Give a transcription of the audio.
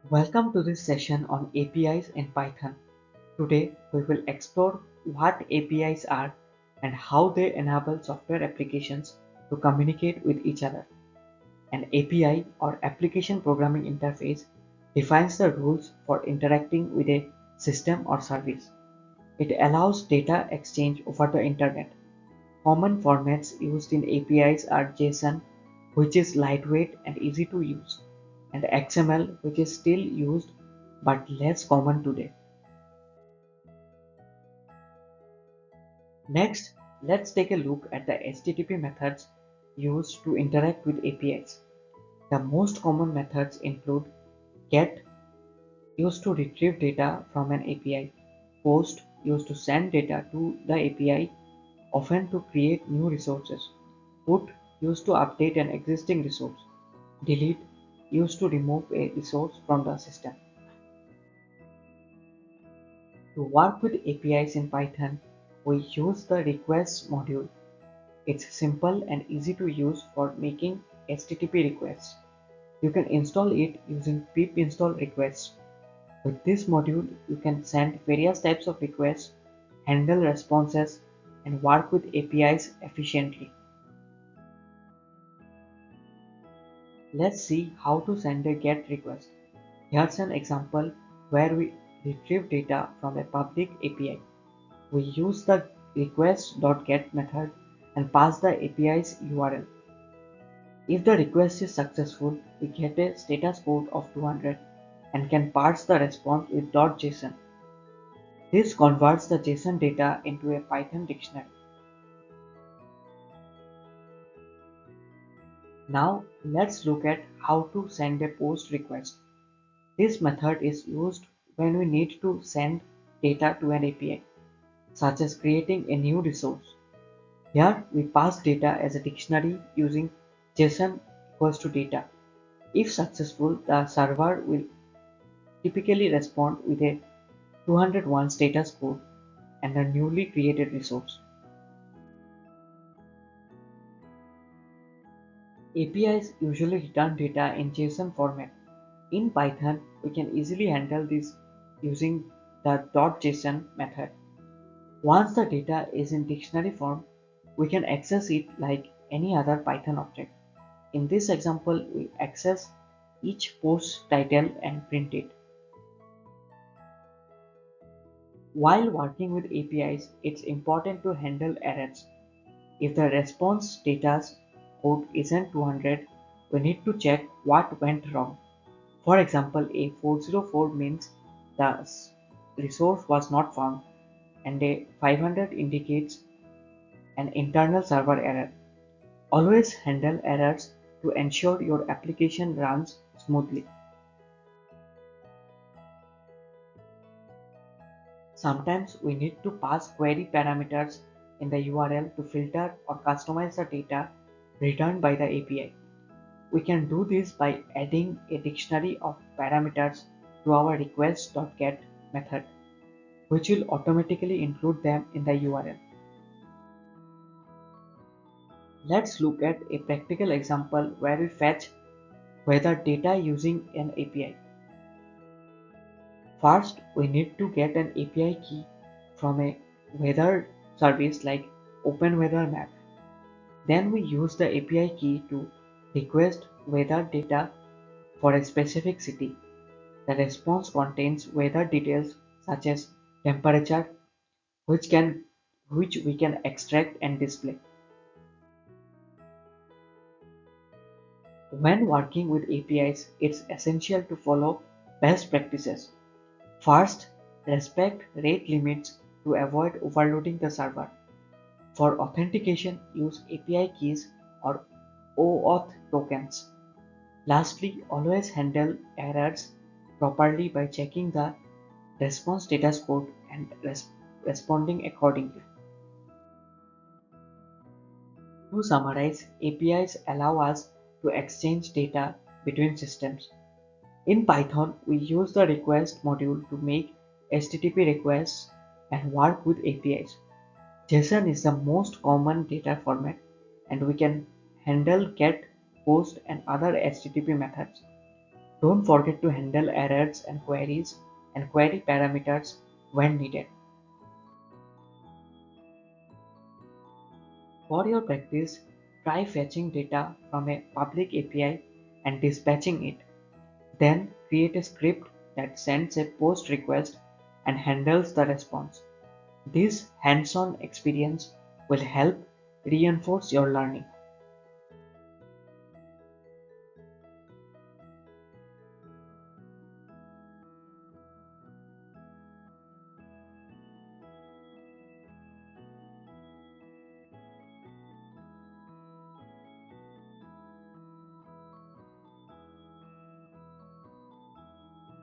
Welcome to this session on APIs in Python. Today we will explore what APIs are and how they enable software applications to communicate with each other. An API or application programming interface defines the rules for interacting with a system or service. It allows data exchange over the internet. Common formats used in APIs are JSON, which is lightweight and easy to use, and XML, which is still used but less common today. Next, let's take a look at the HTTP methods used to interact with APIs. The most common methods include GET, used to retrieve data from an API, POST, used to send data to the API, often to create new resources, PUT, used to update an existing resource, delete, used to remove a resource from the system. To work with APIs in Python, we use the requests module. It's simple and easy to use for making HTTP requests. You can install it using pip install requests. With this module, you can send various types of requests, handle responses, and work with APIs efficiently. Let's see how to send a GET request. Here's an example where we retrieve data from a public API. We use the request.get method and pass the API's URL. If the request is successful, we get a status code of 200 and can parse the response with .json. This converts the JSON data into a Python dictionary. Now let's look at how to send a POST request. This method is used when we need to send data to an API, such as creating a new resource. Here we pass data as a dictionary using JSON equals to data. If successful, the server will typically respond with a 201 status code and a newly created resource. APIs usually return data in JSON format. In Python, we can easily handle this using the .json method. Once the data is in dictionary form, we can access it like any other Python object. In this example, we access each post title and print it. While working with APIs, it's important to handle errors. If the response data's code isn't 200, we need to check what went wrong. For example, a 404 means the resource was not found, and a 500 indicates an internal server error. Always handle errors to ensure your application runs smoothly. Sometimes we need to pass query parameters in the URL to filter or customize the data returned by the API. We can do this by adding a dictionary of parameters to our request.get method, which will automatically include them in the URL. Let's look at a practical example where we fetch weather data using an API. First, we need to get an API key from a weather service like OpenWeatherMap. Then we use the API key to request weather data for a specific city. The response contains weather details such as temperature, which we can extract and display. When working with APIs, it's essential to follow best practices. First, respect rate limits to avoid overloading the server. For authentication, use API keys or OAuth tokens. Lastly, always handle errors properly by checking the response status code and responding accordingly. To summarize, APIs allow us to exchange data between systems. In Python, we use the request module to make HTTP requests and work with APIs. JSON is the most common data format, and we can handle GET, POST, and other HTTP methods. Don't forget to handle errors and queries and query parameters when needed. For your practice, try fetching data from a public API and dispatching it. Then create a script that sends a post request and handles the response. This hands-on experience will help reinforce your learning.